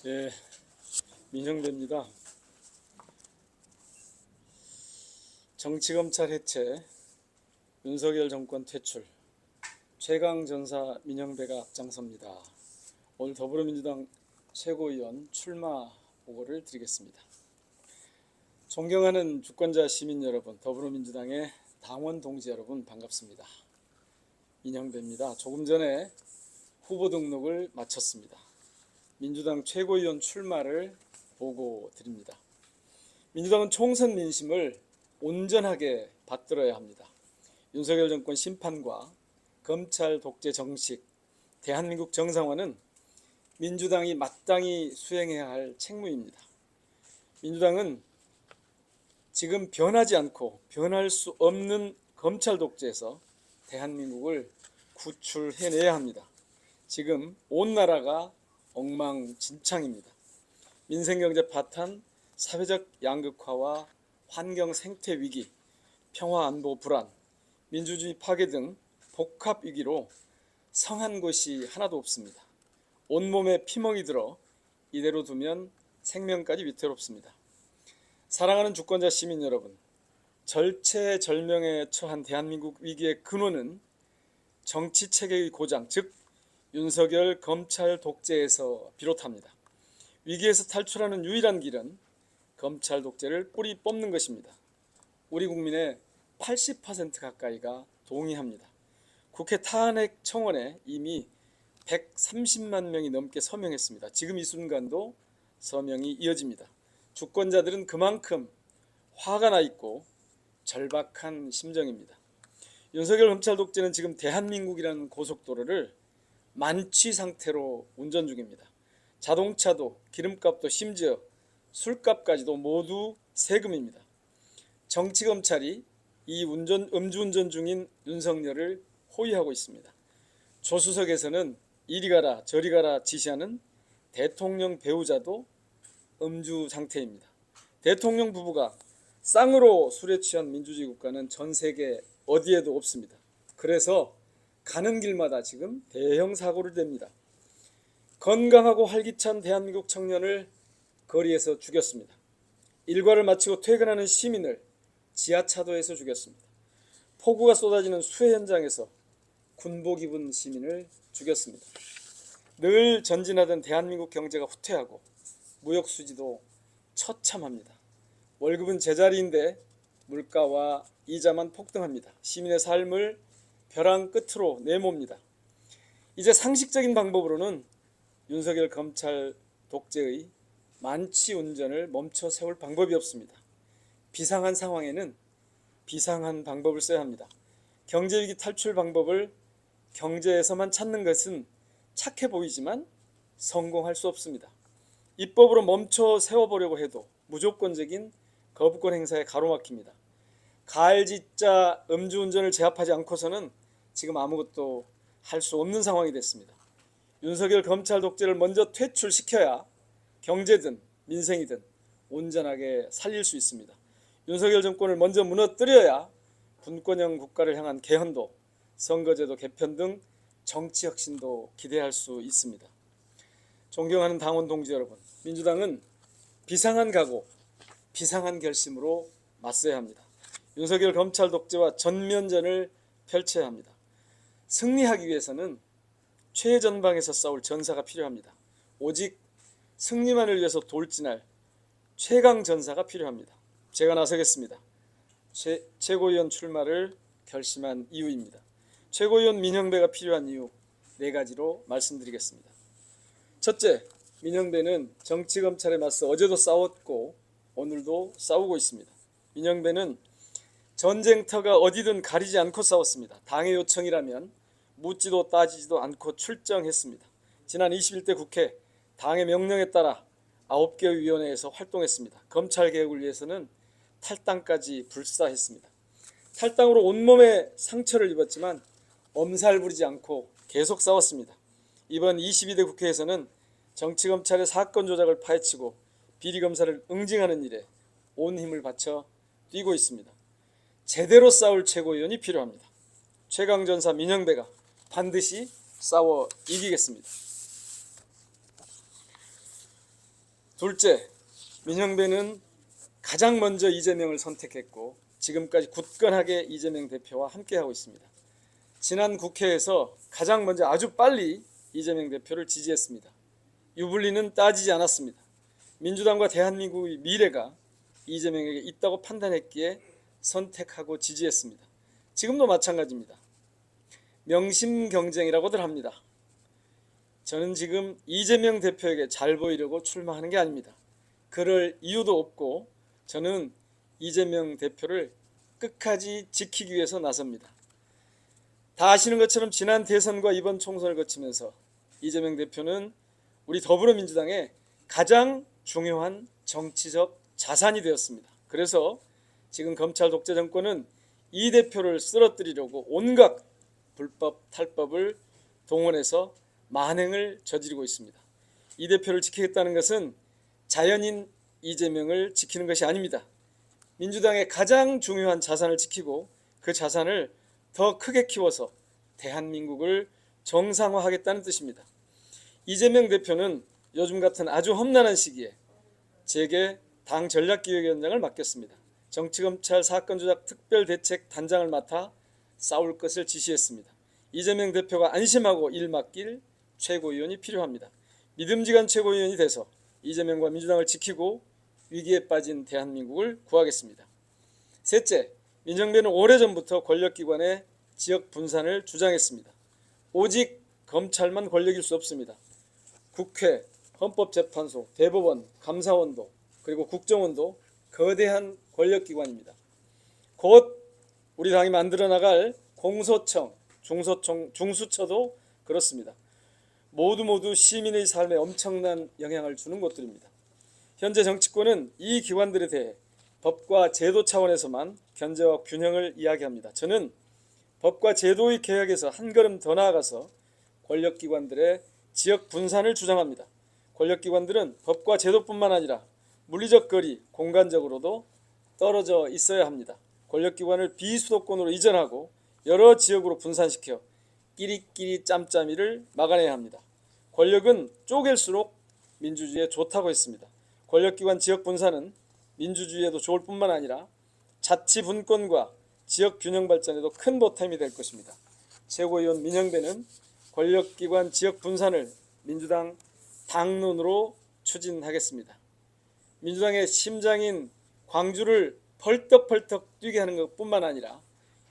예, 민형배입니다. 정치검찰 해체, 윤석열 정권 퇴출, 최강전사 민형배가 앞장섭니다. 오늘 더불어민주당 최고위원 출마 보고를 드리겠습니다. 존경하는 주권자 시민 여러분, 더불어민주당의 당원 동지 여러분 반갑습니다. 민형배입니다. 조금 전에 후보 등록을 마쳤습니다. 민주당 최고위원 출마를 보고 드립니다. 민주당은 총선 민심을 온전하게 받들어야 합니다. 윤석열 정권 심판과 검찰 독재 정식, 대한민국 정상화는 민주당이 마땅히 수행해야 할 책무입니다. 민주당은 지금 변하지 않고 변할 수 없는 검찰 독재에서 대한민국을 구출해내야 합니다. 지금 온 나라가 엉망진창입니다. 민생경제 파탄, 사회적 양극화와 환경 생태 위기, 평화 안보 불안, 민주주의 파괴 등 복합 위기로 성한 곳이 하나도 없습니다. 온몸에 피멍이 들어 이대로 두면 생명까지 위태롭습니다. 사랑하는 주권자 시민 여러분, 절체절명에 처한 대한민국 위기의 근원은 정치체계의 고장, 즉 윤석열 검찰 독재에서 비롯합니다. 위기에서 탈출하는 유일한 길은 검찰 독재를 뿌리 뽑는 것입니다. 우리 국민의 80% 가까이가 동의합니다. 국회 탄핵 청원에 이미 130만 명이 넘게 서명했습니다. 지금 이 순간도 서명이 이어집니다. 주권자들은 그만큼 화가 나 있고 절박한 심정입니다. 윤석열 검찰 독재는 지금 대한민국이라는 고속도로를 만취 상태로 운전 중입니다. 자동차도 기름값도 심지어 술값까지도 모두 세금입니다. 정치검찰이 이 음주운전 중인 윤석열을 호위하고 있습니다. 조수석에서는 이리 가라 저리 가라 지시하는 대통령 배우자도 음주 상태입니다. 대통령 부부가 쌍으로 술에 취한 민주주의 국가는 전 세계 어디에도 없습니다. 그래서 가는 길마다 지금 대형 사고를 냅니다. 건강하고 활기찬 대한민국 청년을 거리에서 죽였습니다. 일과를 마치고 퇴근하는 시민을 지하차도에서 죽였습니다. 폭우가 쏟아지는 수해 현장에서 군복 입은 시민을 죽였습니다. 늘 전진하던 대한민국 경제가 후퇴하고 무역 수지도 처참합니다. 월급은 제자리인데 물가와 이자만 폭등합니다. 시민의 삶을 벼랑 끝으로 내몹니다. 이제 상식적인 방법으로는 윤석열 검찰 독재의 만취 운전을 멈춰 세울 방법이 없습니다. 비상한 상황에는 비상한 방법을 써야 합니다. 경제위기 탈출 방법을 경제에서만 찾는 것은 착해 보이지만 성공할 수 없습니다. 입법으로 멈춰 세워보려고 해도 무조건적인 거부권 행사에 가로막힙니다. 가을짓자 음주운전을 제압하지 않고서는 지금 아무것도 할 수 없는 상황이 됐습니다. 윤석열 검찰 독재를 먼저 퇴출시켜야 경제든 민생이든 온전하게 살릴 수 있습니다. 윤석열 정권을 먼저 무너뜨려야 분권형 국가를 향한 개헌도 선거제도 개편 등 정치혁신도 기대할 수 있습니다. 존경하는 당원 동지 여러분, 민주당은 비상한 각오, 비상한 결심으로 맞서야 합니다. 윤석열 검찰 독재와 전면전을 펼쳐야 합니다. 승리하기 위해서는 최전방에서 싸울 전사가 필요합니다. 오직 승리만을 위해서 돌진할 최강 전사가 필요합니다. 제가 나서겠습니다. 최고위원 출마를 결심한 이유입니다. 최고위원 민형배가 필요한 이유 4가지로 말씀드리겠습니다. 첫째, 민형배는 정치검찰에 맞서 어제도 싸웠고 오늘도 싸우고 있습니다. 민형배는 전쟁터가 어디든 가리지 않고 싸웠습니다. 당의 요청이라면 묻지도 따지지도 않고 출정했습니다. 지난 21대 국회 당의 명령에 따라 9개 위원회에서 활동했습니다. 검찰개혁을 위해서는 탈당까지 불사했습니다. 탈당으로 온몸에 상처를 입었지만 엄살 부리지 않고 계속 싸웠습니다. 이번 22대 국회에서는 정치검찰의 사건 조작을 파헤치고 비리검사를 응징하는 일에 온 힘을 바쳐 뛰고 있습니다. 제대로 싸울 최고위원이 필요합니다. 최강전사 민형배가 반드시 싸워 이기겠습니다. 둘째, 민형배는 가장 먼저 이재명을 선택했고 지금까지 굳건하게 이재명 대표와 함께하고 있습니다. 지난 국회에서 가장 먼저 아주 빨리 이재명 대표를 지지했습니다. 유불리는 따지지 않았습니다. 민주당과 대한민국의 미래가 이재명에게 있다고 판단했기에 선택하고 지지했습니다. 지금도 마찬가지입니다. 명심 경쟁이라고들 합니다. 저는 지금 이재명 대표에게 잘 보이려고 출마하는 게 아닙니다. 그럴 이유도 없고 저는 이재명 대표를 끝까지 지키기 위해서 나섭니다. 다 아시는 것처럼 지난 대선과 이번 총선을 거치면서 이재명 대표는 우리 더불어민주당의 가장 중요한 정치적 자산이 되었습니다. 그래서 지금 검찰 독재 정권은 이 대표를 쓰러뜨리려고 온갖 불법 탈법을 동원해서 만행을 저지르고 있습니다. 이 대표를 지키겠다는 것은 자연인 이재명을 지키는 것이 아닙니다. 민주당의 가장 중요한 자산을 지키고 그 자산을 더 크게 키워서 대한민국을 정상화하겠다는 뜻입니다. 이재명 대표는 요즘 같은 아주 험난한 시기에 제게 당 전략기획위원장을 맡겼습니다. 정치검찰 사건조작 특별대책단장을 맡아 싸울 것을 지시했습니다. 이재명 대표가 안심하고 일 맡길 최고위원이 필요합니다. 믿음직한 최고위원이 돼서 이재명과 민주당을 지키고 위기에 빠진 대한민국을 구하겠습니다. 셋째, 민정배는 오래전부터 권력기관의 지역 분산을 주장했습니다. 오직 검찰만 권력일 수 없습니다. 국회, 헌법재판소, 대법원, 감사원도 그리고 국정원도 거대한 권력기관입니다. 곧 우리 당이 만들어 나갈 공소청, 중수처도 그렇습니다. 모두 시민의 삶에 엄청난 영향을 주는 곳들입니다. 현재 정치권은 이 기관들에 대해 법과 제도 차원에서만 견제와 균형을 이야기합니다. 저는 법과 제도의 개혁에서 한 걸음 더 나아가서 권력기관들의 지역 분산을 주장합니다. 권력기관들은 법과 제도뿐만 아니라 물리적 거리, 공간적으로도 떨어져 있어야 합니다. 권력기관을 비수도권으로 이전하고 여러 지역으로 분산시켜 끼리끼리 짬짬이를 막아내야 합니다. 권력은 쪼갤수록 민주주의에 좋다고 했습니다. 권력기관 지역 분산은 민주주의에도 좋을 뿐만 아니라 자치 분권과 지역 균형 발전에도 큰 보탬이 될 것입니다. 최고위원 민형배는 권력기관 지역 분산을 민주당 당론으로 추진하겠습니다. 민주당의 심장인 광주를 펄떡펄떡 뛰게 하는 것뿐만 아니라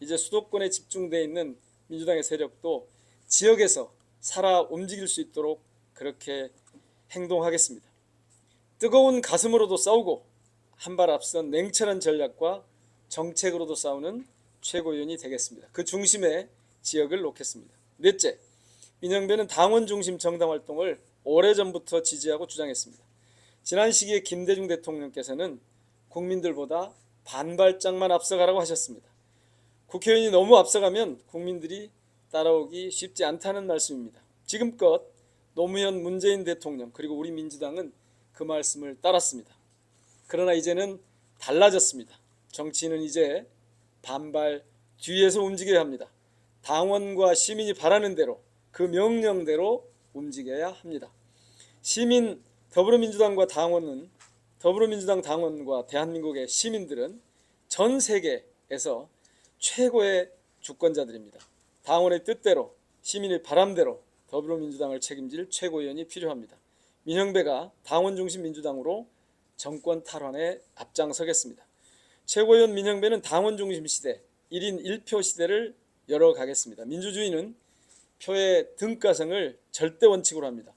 이제 수도권에 집중되어 있는 민주당의 세력도 지역에서 살아 움직일 수 있도록 그렇게 행동하겠습니다. 뜨거운 가슴으로도 싸우고 한 발 앞선 냉철한 전략과 정책으로도 싸우는 최고위원이 되겠습니다. 그 중심에 지역을 놓겠습니다. 넷째, 민형배는 당원 중심 정당 활동을 오래전부터 지지하고 주장했습니다. 지난 시기에 김대중 대통령께서는 국민들보다 반발짝만 앞서가라고 하셨습니다. 국회의원이 너무 앞서가면 국민들이 따라오기 쉽지 않다는 말씀입니다. 지금껏 노무현 문재인 대통령 그리고 우리 민주당은 그 말씀을 따랐습니다. 그러나 이제는 달라졌습니다. 정치인은 이제 반발 뒤에서 움직여야 합니다. 당원과 시민이 바라는 대로 그 명령대로 움직여야 합니다. 시민 더불어민주당 당원과 대한민국의 시민들은 전 세계에서 최고의 주권자들입니다. 당원의 뜻대로 시민의 바람대로 더불어민주당을 책임질 최고위원이 필요합니다. 민형배가 당원 중심 민주당으로 정권 탈환에 앞장서겠습니다. 최고위원 민형배는 당원 중심 시대, 1인 1표 시대를 열어가겠습니다. 민주주의는 표의 등가성을 절대 원칙으로 합니다.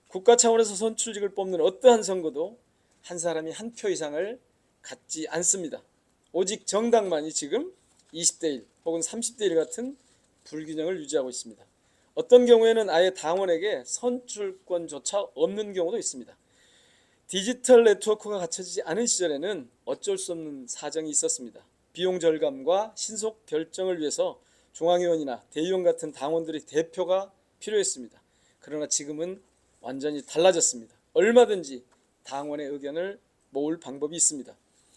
국가 차원에서 선출직을 뽑는 어떠한 선거도 한 사람이 한 표 이상을 갖지 않습니다. 오직 정당만이 지금 20대 1 혹은 30대 1 같은 불균형을 유지하고 있습니다. 어떤 경우에는 아예 당원에게 선출권조차 없는 경우도 있습니다. 디지털 네트워크가 갖춰지지 않은 시절에는 어쩔 수 없는 사정이 있었습니다. 비용 절감과 신속 결정을 위해서 중앙위원이나 대의원 같은 당원들의 대표가 필요했습니다. 그러나 지금은 완전히 달라졌습니다. 얼마든지 당원의 의견을 모을 방법이 있습니다.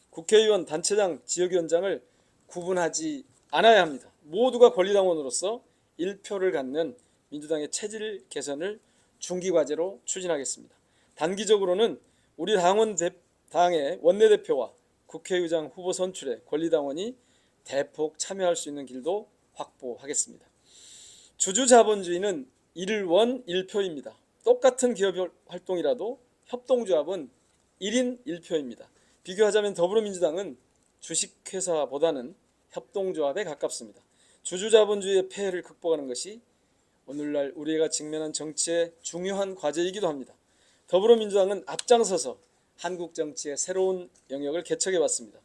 국회의원, 단체장, 지역위원장을 구분하지 않아야 합니다. 모두가 권리당원으로서 1표를 갖는 민주당의 체질 개선을 중기과제로 추진하겠습니다. 단기적으로는 우리 당의 원내대표와 국회의장 후보 선출에 권리당원이 대폭 참여할 수 있는 길도 확보하겠습니다. 주주자본주의는 1원 1표입니다. 똑같은 기업 활동이라도 협동조합은 1인 1표입니다. 비교하자면 더불어민주당은 주식회사보다는 협동조합에 가깝습니다. 주주자본주의의 폐해를 극복하는 것이 오늘날 우리가 직면한 정치의 중요한 과제이기도 합니다. 더불어민주당은 앞장서서 한국 정치의 새로운 영역을 개척해왔습니다.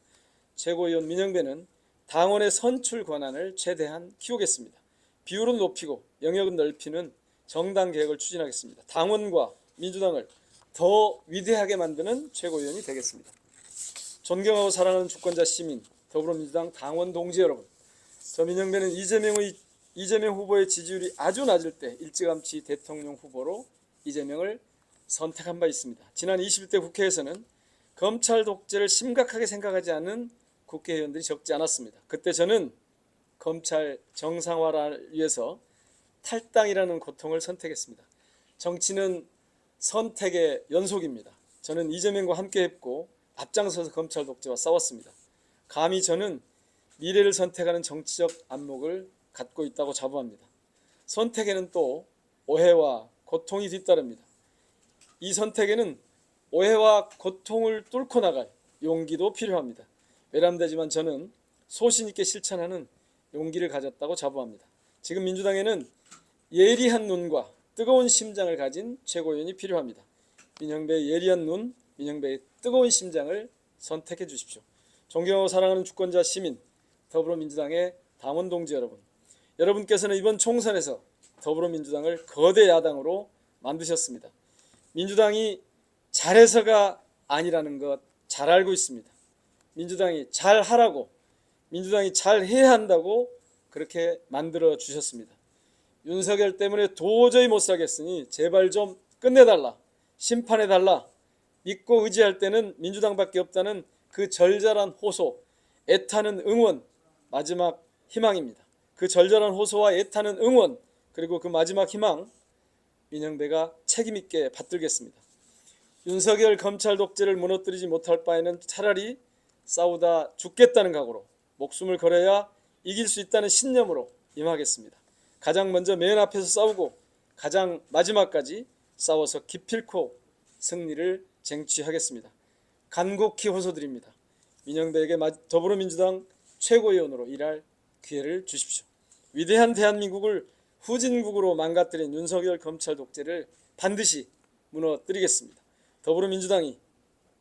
최고위원 민영배는 당원의 선출 권한을 최대한 키우겠습니다. 비율은 높이고 영역은 넓히는 정당 개혁을 추진하겠습니다. 당원과 민주당을 더 위대하게 만드는 최고위원이 되겠습니다. 존경하고 사랑하는 주권자 시민, 더불어민주당 당원 동지 여러분, 저 민영배는 이재명 후보의 지지율이 아주 낮을 때 일찌감치 대통령 후보로 이재명을 선택한 바 있습니다. 지난 21대 국회에서는 검찰 독재를 심각하게 생각하지 않는 국회의원들이 적지 않았습니다. 그때 저는 검찰 정상화를 위해서 탈당이라는 고통을 선택했습니다. 정치는 선택의 연속입니다. 저는 이재명과 함께 했고 앞장서서 검찰 독재와 싸웠습니다. 감히 저는 미래를 선택하는 정치적 안목을 갖고 있다고 자부합니다. 선택에는 또 오해와 고통이 뒤따릅니다. 이 선택에는 오해와 고통을 뚫고 나갈 용기도 필요합니다. 외람되지만 저는 소신 있게 실천하는 용기를 가졌다고 자부합니다. 지금 민주당에는 예리한 눈과 뜨거운 심장을 가진 최고위원이 필요합니다. 민영배의 예리한 눈, 민영배의 뜨거운 심장을 선택해 주십시오. 존경하고 사랑하는 주권자 시민, 더불어민주당의 당원 동지 여러분, 여러분께서는 이번 총선에서 더불어민주당을 거대 야당으로 만드셨습니다. 민주당이 잘해서가 아니라는 것 잘 알고 있습니다. 민주당이 잘하라고, 민주당이 잘해야 한다고 그렇게 만들어 주셨습니다. 윤석열 때문에 도저히 못 살겠으니 제발 좀 끝내달라, 심판해달라, 믿고 의지할 때는 민주당밖에 없다는 그 절절한 호소, 애타는 응원, 마지막 희망입니다. 그 절절한 호소와 애타는 응원, 그리고 그 마지막 희망, 민영배가 책임있게 받들겠습니다. 윤석열 검찰 독재를 무너뜨리지 못할 바에는 차라리 싸우다 죽겠다는 각오로 목숨을 걸어야 이길 수 있다는 신념으로 임하겠습니다. 가장 먼저 맨 앞에서 싸우고 가장 마지막까지 싸워서 기필코 승리를 쟁취하겠습니다. 간곡히 호소드립니다. 민영배에게 더불어민주당 최고위원으로 일할 기회를 주십시오. 위대한 대한민국을 후진국으로 망가뜨린 윤석열 검찰 독재를 반드시 무너뜨리겠습니다. 더불어민주당이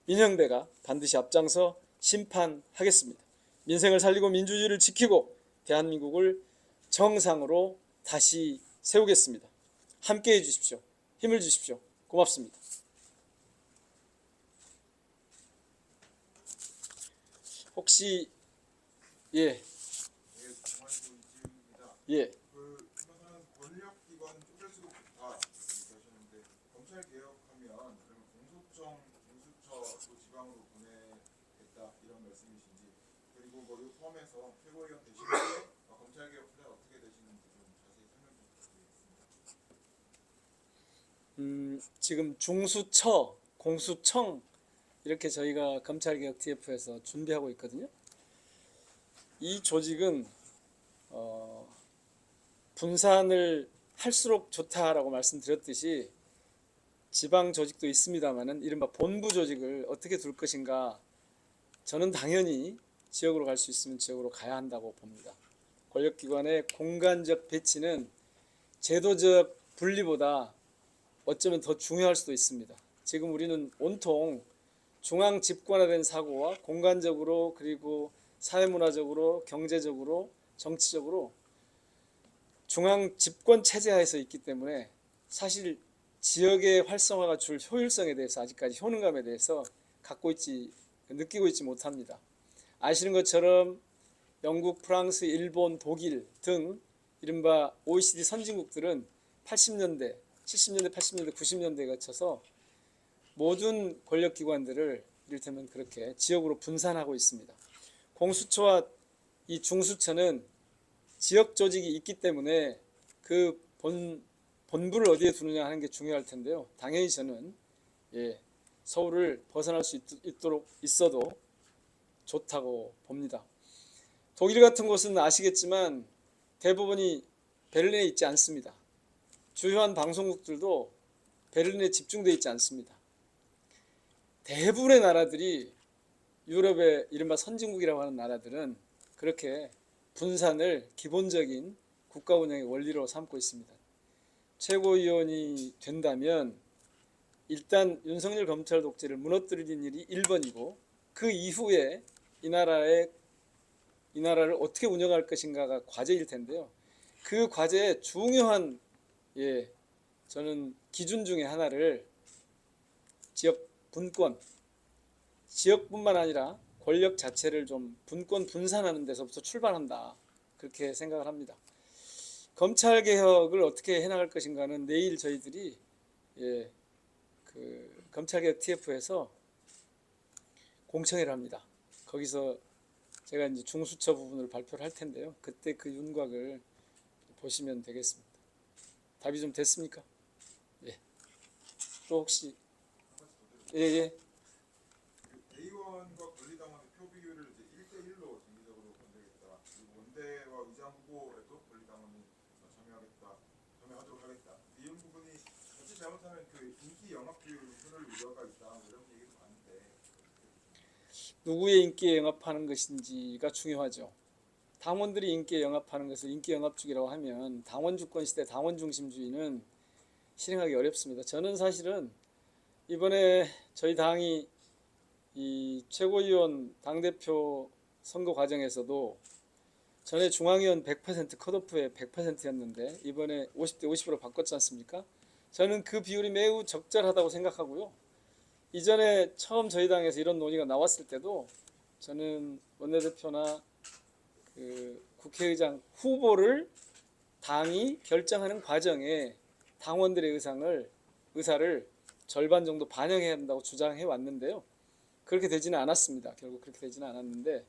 민영배가 반드시 앞장서 심판하겠습니다. 민생을 살리고 민주주의를 지키고 대한민국을 정상으로 다시 세우겠습니다. 함께해 주십시오. 힘을 주십시오. 고맙습니다. 혹시 예. 예. 그러면 권력기관 쪼갤 수도 좋다 얘기하셨는데 검찰 개혁하면 그러면 공소청, 공수처도 지방으로 보내겠다 이런 말씀이신지, 그리고 거기 포함해서 최고위원 되신 후에 검찰 개혁 후에 어떻게 되시는지 좀 자세히 설명 좀 부탁드리겠습니다. 지금 중수처, 공수청 이렇게 저희가 검찰개혁 TF에서 준비하고 있거든요. 이 조직은 분산을 할수록 좋다라고 말씀드렸듯이 지방 조직도 있습니다만은 이른바 본부 조직을 어떻게 둘 것인가, 저는 당연히 지역으로 갈 수 있으면 지역으로 가야 한다고 봅니다. 권력기관의 공간적 배치는 제도적 분리보다 어쩌면 더 중요할 수도 있습니다. 지금 우리는 온통 중앙 집권화된 사고와 공간적으로 그리고 사회문화적으로 경제적으로 정치적으로 중앙 집권 체제 하에서 있기 때문에 사실 지역의 활성화가 줄 효율성에 대해서 아직까지 효능감에 대해서 느끼고 있지 못합니다. 아시는 것처럼 영국, 프랑스, 일본, 독일 등 이른바 OECD 선진국들은 80년대, 70년대, 80년대, 90년대에 거쳐서 모든 권력기관들을 이를테면 그렇게 지역으로 분산하고 있습니다. 공수처와 이 중수처는 지역 조직이 있기 때문에 그 본부를 어디에 두느냐 하는 게 중요할 텐데요. 당연히 저는 서울을 벗어날 수 있도록 있어도 좋다고 봅니다. 독일 같은 곳은 아시겠지만 대부분이 베를린에 있지 않습니다. 주요한 방송국들도 베를린에 집중되어 있지 않습니다. 대부분의 나라들이 유럽의 이른바 선진국이라고 하는 나라들은 그렇게 분산을 기본적인 국가 운영의 원리로 삼고 있습니다. 최고위원이 된다면 일단 윤석열 검찰 독재를 무너뜨리는 일이 1번이고 그 이후에 이 나라를 어떻게 운영할 것인가가 과제일 텐데요. 그 과제의 중요한 저는 기준 중에 하나를 지역 분권, 지역뿐만 아니라 권력 자체를 좀 분권 분산하는 데서부터 출발한다. 그렇게 생각을 합니다. 검찰 개혁을 어떻게 해나갈 것인가는 내일 저희들이 그 검찰개혁 TF에서 공청회를 합니다. 거기서 제가 이제 중수처 부분을 발표를 할 텐데요. 그때 그 윤곽을 보시면 되겠습니다. 답이 좀 됐습니까? 예. 또 혹시 예. 그 대의원과 권리당원의 표 비율을 이제 1대1로 정기적으로 만들겠다. 그리고 원대와 의장 후보에도 권리당원이 참여하도록 하겠다. 이런 부분이 어찌 잘못하면 그 인기 영합 비율을 우려가 있다. 뭐 이런 얘기도 많은데 누구의 인기에 영합하는 것인지가 중요하죠. 당원들이 인기에 영합하는 것을 인기 영합주의라고 하면 당원 주권 시대 당원 중심주의는 실행하기 어렵습니다. 저는 사실은 이번에 저희 당이 이 최고위원 당대표 선거 과정에서도 전에 중앙위원 100% 컷오프에 100%였는데 이번에 50대 50으로 바꿨지 않습니까? 저는 그 비율이 매우 적절하다고 생각하고요. 이전에 처음 저희 당에서 이런 논의가 나왔을 때도 저는 원내대표나 그 국회의장 후보를 당이 결정하는 과정에 당원들의 의사를 절반 정도 반영해야 한다고 주장해 왔는데요. 그렇게 되지는 않았습니다. 결국 그렇게 되지는 않았는데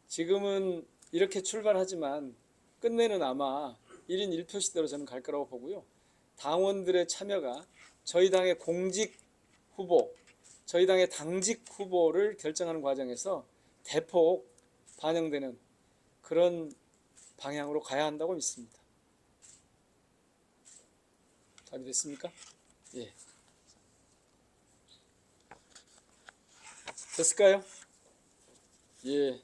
지금은 이렇게 출발하지만 끝내는 아마 1인 1표 시대로 저는 갈 거라고 보고요. 당원들의 참여가 저희 당의 공직 후보, 저희 당의 당직 후보를 결정하는 과정에서 대폭 반영되는 그런 방향으로 가야 한다고 믿습니다. 답이 됐습니까? 예. 됐을까요? 예.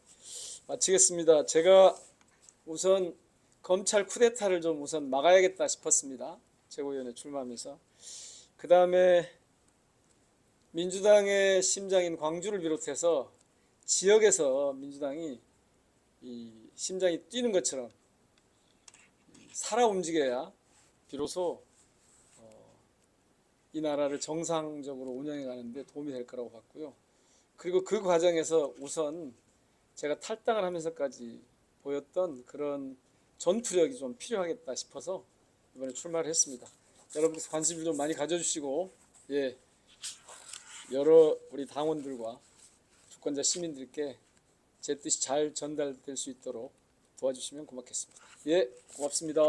마치겠습니다. 제가 우선 검찰 쿠데타를 좀 우선 막아야겠다 싶었습니다. 최고위원회 출마하면서. 그 다음에 민주당의 심장인 광주를 비롯해서 지역에서 민주당이 이 심장이 뛰는 것처럼 살아 움직여야 비로소 이 나라를 정상적으로 운영해 가는데 도움이 될 거라고 봤고요. 그리고 그 과정에서 우선 제가 탈당을 하면서까지 보였던 그런 전투력이 좀 필요하겠다 싶어서 이번에 출마를 했습니다. 여러분께서 관심을 좀 많이 가져주시고 여러 우리 당원들과 주권자 시민들께 제 뜻이 잘 전달될 수 있도록 도와주시면 고맙겠습니다. 고맙습니다.